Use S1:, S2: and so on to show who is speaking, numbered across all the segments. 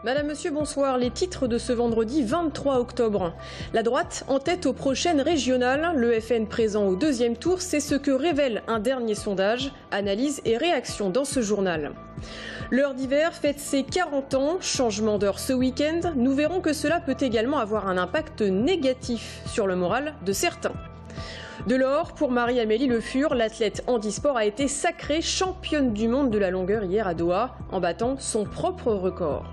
S1: Madame, Monsieur, bonsoir. Les titres de ce vendredi 23 octobre. La droite en tête aux prochaines régionales. Le FN présent au deuxième tour, c'est ce que révèle un dernier sondage. Analyse et réaction dans ce journal. L'heure d'hiver fête ses 40 ans. Changement d'heure ce week-end. Nous verrons que cela peut également avoir un impact négatif sur le moral de certains. De l'or pour Marie-Amélie Le Fur, l'athlète handisport a été sacrée championne du monde de la longueur hier à Doha, en battant son propre record.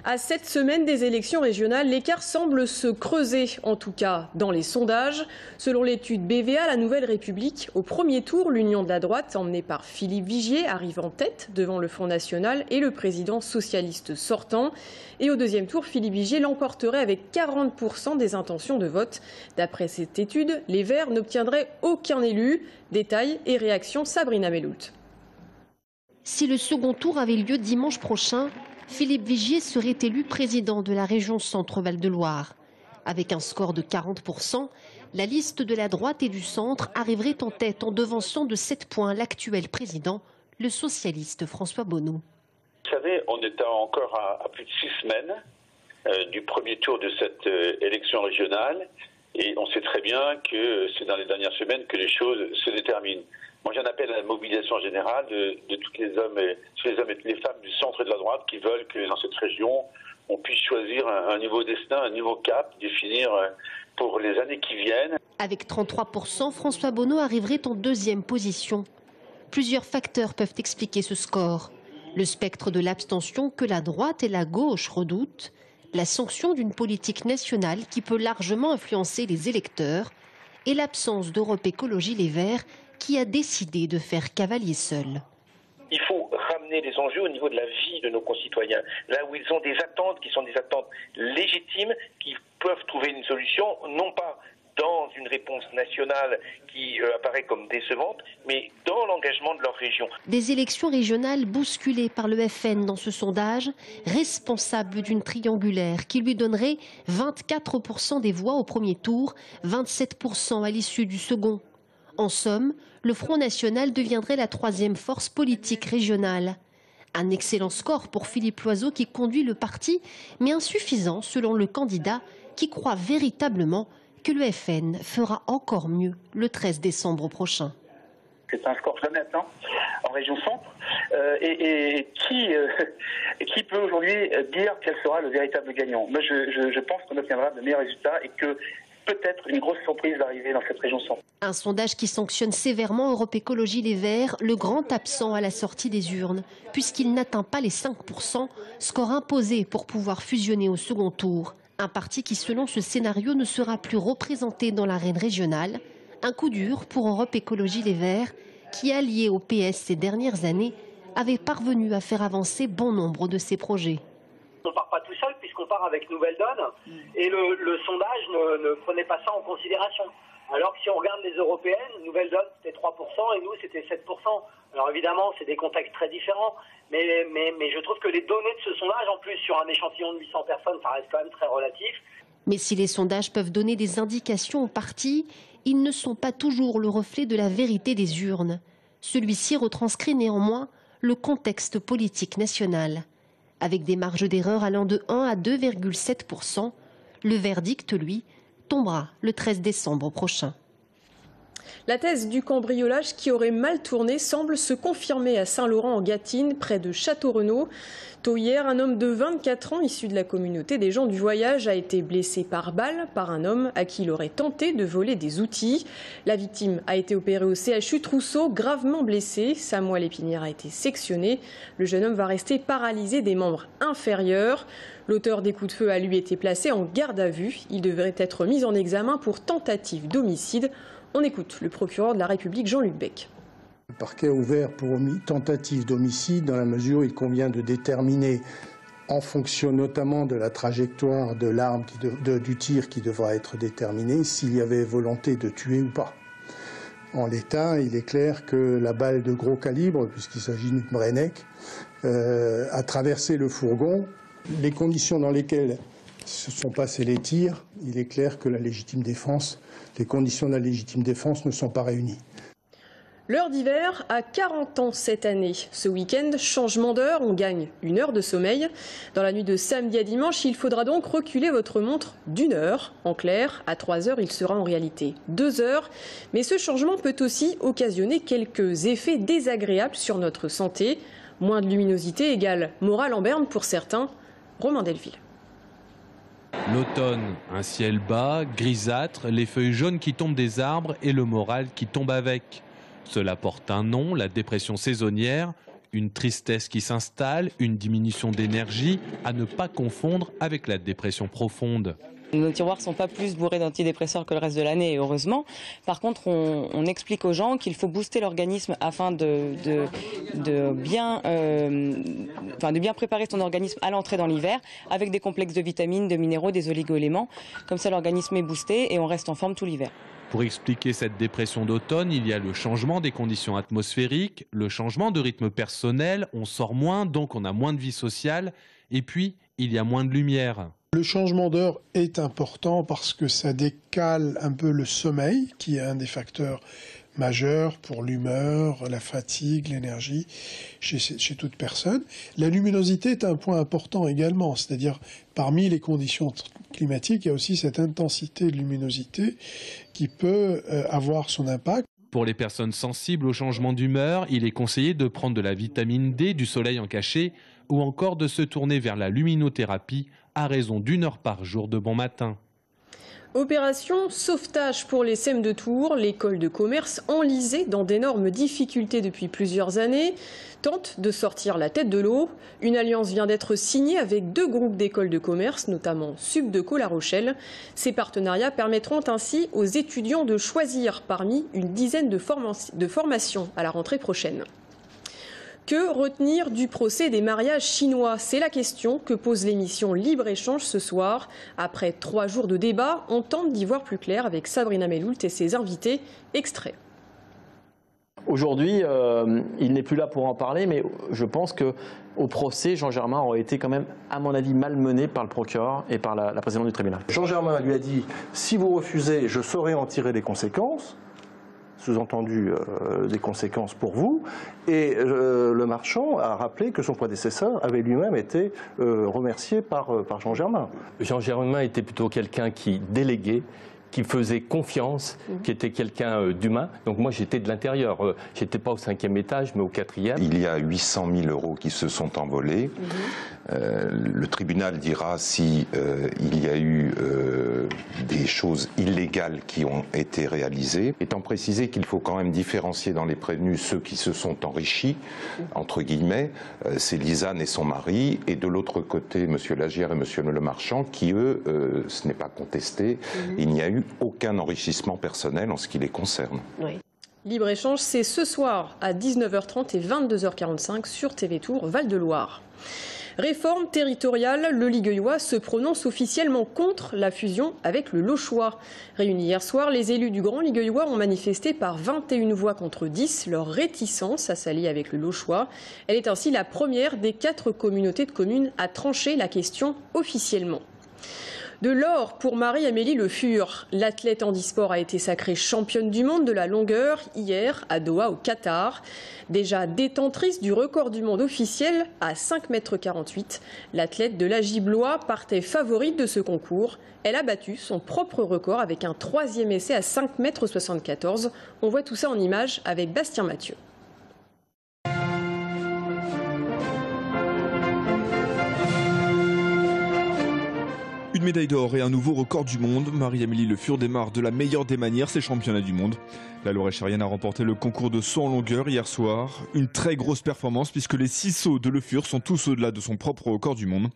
S1: À 7 semaines des élections régionales, l'écart semble se creuser, en tout cas dans les sondages. Selon l'étude BVA, la Nouvelle République, au premier tour, l'union de la droite, emmenée par Philippe Vigier, arrive en tête devant le Front National et le président socialiste sortant. Et au deuxième tour, Philippe Vigier l'emporterait avec 40% des intentions de vote. D'après cette étude, les Verts n'obtiendraient aucun élu. Détails et réactions, Sabrina Mellout.
S2: Si le second tour avait lieu dimanche prochain, Philippe Vigier serait élu président de la région Centre-Val de Loire. Avec un score de 40%, la liste de la droite et du centre arriverait en tête en devançant de 7 points l'actuel président, le socialiste François Bonneau.
S3: Vous savez, on est encore à plus de 6 semaines du premier tour de cette élection régionale et on sait très bien que c'est dans les dernières semaines que les choses se déterminent. Moi, j'en appelle à la mobilisation générale de tous les hommes et les femmes du centre et de la droite qui veulent que dans cette région, on puisse choisir un nouveau destin, un nouveau cap, définir pour les années qui viennent.
S2: Avec 33%, François Bonneau arriverait en deuxième position. Plusieurs facteurs peuvent expliquer ce score. Le spectre de l'abstention que la droite et la gauche redoutent, la sanction d'une politique nationale qui peut largement influencer les électeurs et l'absence d'Europe Écologie Les Verts qui a décidé de faire cavalier seul.
S4: Il faut ramener les enjeux au niveau de la vie de nos concitoyens, là où ils ont des attentes qui sont des attentes légitimes, qui peuvent trouver une solution, non pas dans une réponse nationale qui apparaît comme décevante, mais dans l'engagement de leur région.
S2: Des élections régionales bousculées par le FN dans ce sondage, responsable d'une triangulaire qui lui donnerait 24% des voix au premier tour, 27% à l'issue du second. En somme, le Front National deviendrait la troisième force politique régionale. Un excellent score pour Philippe Loiseau qui conduit le parti, mais insuffisant selon le candidat qui croit véritablement que le FN fera encore mieux le 13 décembre prochain.
S5: C'est un score très net en région centre. Qui peut aujourd'hui dire quel sera le véritable gagnant? Moi, je pense qu'on obtiendra de meilleurs résultats et que peut-être une grosse surprise va arriver dans cette région centre.
S2: Un sondage qui sanctionne sévèrement Europe Écologie Les Verts, le grand absent à la sortie des urnes, puisqu'il n'atteint pas les 5%, score imposé pour pouvoir fusionner au second tour. Un parti qui, selon ce scénario, ne sera plus représenté dans l'arène régionale. Un coup dur pour Europe Écologie Les Verts, qui, allié au PS ces dernières années, avait parvenu à faire avancer bon nombre de ses projets.
S6: On ne part pas tout seul puisqu'on part avec Nouvelle Donne et le sondage ne prenait pas ça en considération. Alors que si on regarde les européennes, Nouvelle Donne c'était 3% et nous c'était 7%. Alors évidemment c'est des contextes très différents, mais je trouve que les données de ce sondage, en plus sur un échantillon de 800 personnes, ça reste quand même très relatif.
S2: Mais si les sondages peuvent donner des indications aux partis, ils ne sont pas toujours le reflet de la vérité des urnes. Celui-ci retranscrit néanmoins le contexte politique national. Avec des marges d'erreur allant de 1 à 2,7%, le verdict, lui, tombera le 13 décembre prochain.
S1: La thèse du cambriolage qui aurait mal tourné semble se confirmer à Saint-Laurent-en-Gâtine, près de Château-Renaud. Tôt hier, un homme de 24 ans issu de la communauté des gens du voyage a été blessé par balle par un homme à qui il aurait tenté de voler des outils. La victime a été opérée au CHU Trousseau, gravement blessée. Sa moelle épinière a été sectionnée. Le jeune homme va rester paralysé des membres inférieurs. L'auteur des coups de feu a lui été placé en garde à vue. Il devrait être mis en examen pour tentative d'homicide. On écoute le procureur de la République, Jean-Luc Bec.
S7: Le parquet a ouvert pour tentative d'homicide dans la mesure où il convient de déterminer, en fonction notamment de la trajectoire de l'arme, du tir qui devra être déterminé, s'il y avait volonté de tuer ou pas. En l'état, il est clair que la balle de gros calibre, puisqu'il s'agit d'une Brenneck, a traversé le fourgon. Les conditions dans lesquelles se sont passés les tirs, il est clair que les conditions de la légitime défense ne sont pas réunies.
S1: L'heure d'hiver a 40 ans cette année. Ce week-end, changement d'heure, on gagne 1 heure de sommeil. Dans la nuit de samedi à dimanche, il faudra donc reculer votre montre d'1 heure. En clair, à 3 heures, il sera en réalité 2 heures. Mais ce changement peut aussi occasionner quelques effets désagréables sur notre santé. Moins de luminosité égale morale en berne pour certains. Romain Delville.
S8: L'automne, un ciel bas, grisâtre, les feuilles jaunes qui tombent des arbres et le moral qui tombe avec. Cela porte un nom, la dépression saisonnière, une tristesse qui s'installe, une diminution d'énergie, à ne pas confondre avec la dépression profonde.
S9: Nos tiroirs ne sont pas plus bourrés d'antidépresseurs que le reste de l'année, heureusement. Par contre, on explique aux gens qu'il faut booster l'organisme afin de bien préparer son organisme à l'entrée dans l'hiver, avec des complexes de vitamines, de minéraux, des oligo-éléments. Comme ça, l'organisme est boosté et on reste en forme tout l'hiver.
S8: Pour expliquer cette dépression d'automne, il y a le changement des conditions atmosphériques, le changement de rythme personnel, on sort moins, donc on a moins de vie sociale, et puis il y a moins de lumière.
S10: Le changement d'heure est important parce que ça décale un peu le sommeil, qui est un des facteurs majeurs pour l'humeur, la fatigue, l'énergie chez toute personne. La luminosité est un point important également, c'est-à-dire parmi les conditions climatiques, il y a aussi cette intensité de luminosité qui peut avoir son impact.
S8: Pour les personnes sensibles au changement d'humeur, il est conseillé de prendre de la vitamine D, du soleil en cachet ou encore de se tourner vers la luminothérapie à raison d'1 heure par jour de bon matin.
S1: Opération sauvetage pour les SEM de Tours. L'école de commerce, enlisée dans d'énormes difficultés depuis plusieurs années, tente de sortir la tête de l'eau. Une alliance vient d'être signée avec 2 groupes d'écoles de commerce, notamment Subdeco La Rochelle. Ces partenariats permettront ainsi aux étudiants de choisir parmi une dizaine de formations à la rentrée prochaine. Que retenir du procès des mariages chinois? C'est la question que pose l'émission Libre-Échange ce soir. Après 3 jours de débat, on tente d'y voir plus clair avec Sabrina Meloult et ses invités. Extrait.
S11: Aujourd'hui, il n'est plus là pour en parler, mais je pense qu'au procès, Jean Germain aurait été quand même, à mon avis, malmené par le procureur et par la présidente du tribunal.
S12: Jean Germain lui a dit « si vous refusez, je saurai en tirer les conséquences ». Sous-entendu des conséquences pour vous, et le marchand a rappelé que son prédécesseur avait lui-même été remercié par Jean Germain.
S13: Jean Germain était plutôt quelqu'un qui déléguait, qui faisait confiance, qui était quelqu'un d'humain. Donc moi j'étais de l'intérieur, j'étais pas au 5e étage mais au 4e.
S14: Il y a 800 000 € qui se sont envolés. Le tribunal dira si il y a eu des choses illégales qui ont été réalisées. Étant précisé qu'il faut quand même différencier dans les prévenus ceux qui se sont enrichis, entre guillemets, c'est Lisanne et son mari, et de l'autre côté M. Lagière et M. Lemarchand qui eux, ce n'est pas contesté, il n'y a eu aucun enrichissement personnel en ce qui les concerne.
S1: Oui. Libre-Échange, c'est ce soir à 19h30 et 22h45 sur TV Tours Val-de-Loire. Réforme territoriale, le Ligueuillois se prononce officiellement contre la fusion avec le Lochois. Réunis hier soir, les élus du Grand Ligueuillois ont manifesté par 21 voix contre 10 leur réticence à s'allier avec le Lochois. Elle est ainsi la première des 4 communautés de communes à trancher la question officiellement. De l'or pour Marie-Amélie Le Fur. L'athlète handisport a été sacrée championne du monde de la longueur hier à Doha au Qatar. Déjà détentrice du record du monde officiel à 5,48 m, l'athlète de l'Agiblois partait favorite de ce concours. Elle a battu son propre record avec un 3e essai à 5,74 m. On voit tout ça en images avec Bastien Mathieu.
S15: Une médaille d'or et un nouveau record du monde. Marie-Amélie Le Fur démarre de la meilleure des manières ses championnats du monde. La Loréchérienne a remporté le concours de saut en longueur hier soir. Une très grosse performance puisque les 6 sauts de Le Fur sont tous au-delà de son propre record du monde.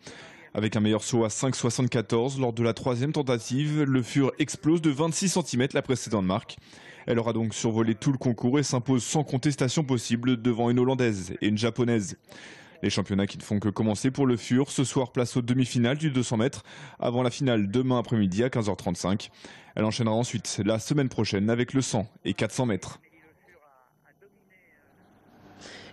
S15: Avec un meilleur saut à 5,74 lors de la 3e tentative, Le Fur explose de 26 cm la précédente marque. Elle aura donc survolé tout le concours et s'impose sans contestation possible devant une Hollandaise et une Japonaise. Les championnats qui ne font que commencer pour Le Fur. Ce soir, place aux demi-finales du 200 mètres avant la finale demain après-midi à 15h35. Elle enchaînera ensuite la semaine prochaine avec le 100 et 400 mètres.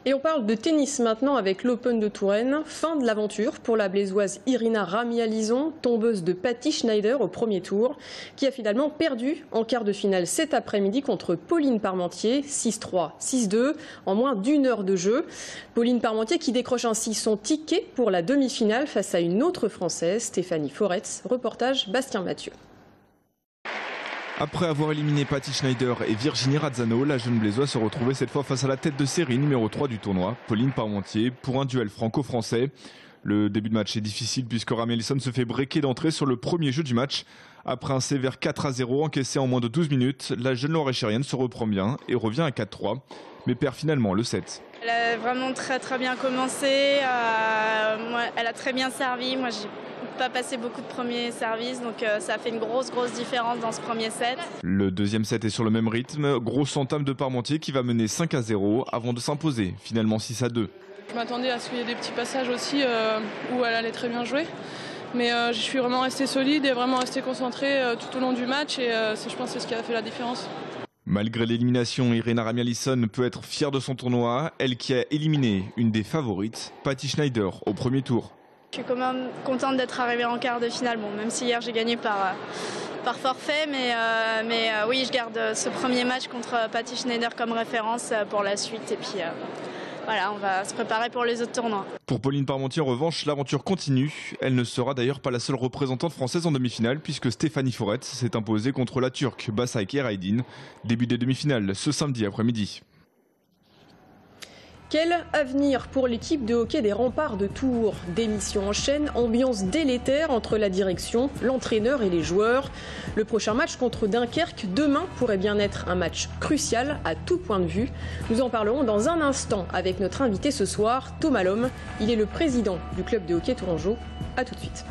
S1: Et on parle de tennis maintenant avec l'Open de Touraine. Fin de l'aventure pour la blésoise Irina Ramializon, tombeuse de Patty Schneider au premier tour, qui a finalement perdu en quart de finale cet après-midi contre Pauline Parmentier, 6-3, 6-2, en moins d'1 heure de jeu. Pauline Parmentier qui décroche ainsi son ticket pour la demi-finale face à une autre Française, Stéphanie Foretz. Reportage Bastien Mathieu.
S15: Après avoir éliminé Patty Schneider et Virginie Razzano, la jeune blésoise se retrouvait cette fois face à la tête de série numéro 3 du tournoi, Pauline Parmentier, pour un duel franco-français. Le début de match est difficile puisque Ramializon se fait breaker d'entrée sur le premier jeu du match. Après un sévère 4-0 encaissé en moins de 12 minutes, la jeune Loréchérienne se reprend bien et revient à 4-3, mais perd finalement le set.
S16: Elle a vraiment très bien commencé, elle a très bien servi, moi j'ai pas passé beaucoup de premiers services, donc ça a fait une grosse différence dans ce premier set. Le
S15: deuxième set est sur le même rythme, grosse entame de Parmentier qui va mener 5-0 avant de s'imposer, finalement 6-2.
S17: Je m'attendais à ce qu'il y ait des petits passages aussi où elle allait très bien jouer, mais je suis vraiment restée solide et vraiment restée concentrée tout au long du match et je pense que c'est ce qui a fait la différence.
S15: Malgré l'élimination, Irina Ramializon peut être fière de son tournoi, elle qui a éliminé une des favorites, Patty Schneider, au premier tour.
S16: Je suis quand même contente d'être arrivée en quart de finale, bon, même si hier j'ai gagné par forfait, mais oui, je garde ce premier match contre Patty Schneider comme référence pour la suite et puis voilà, on va se préparer pour les autres tournois.
S15: Pour Pauline Parmentier, en revanche, l'aventure continue. Elle ne sera d'ailleurs pas la seule représentante française en demi-finale puisque Stéphanie Foretz s'est imposée contre la Turque Basaik Eraydin. Début des demi-finales ce samedi après-midi.
S1: Quel avenir pour l'équipe de hockey des Remparts de Tours? Démission en chaîne, ambiance délétère entre la direction, l'entraîneur et les joueurs. Le prochain match contre Dunkerque demain pourrait bien être un match crucial à tout point de vue. Nous en parlerons dans un instant avec notre invité ce soir, Thomas Lhomme. Il est le président du club de hockey tourangeau. A tout de suite.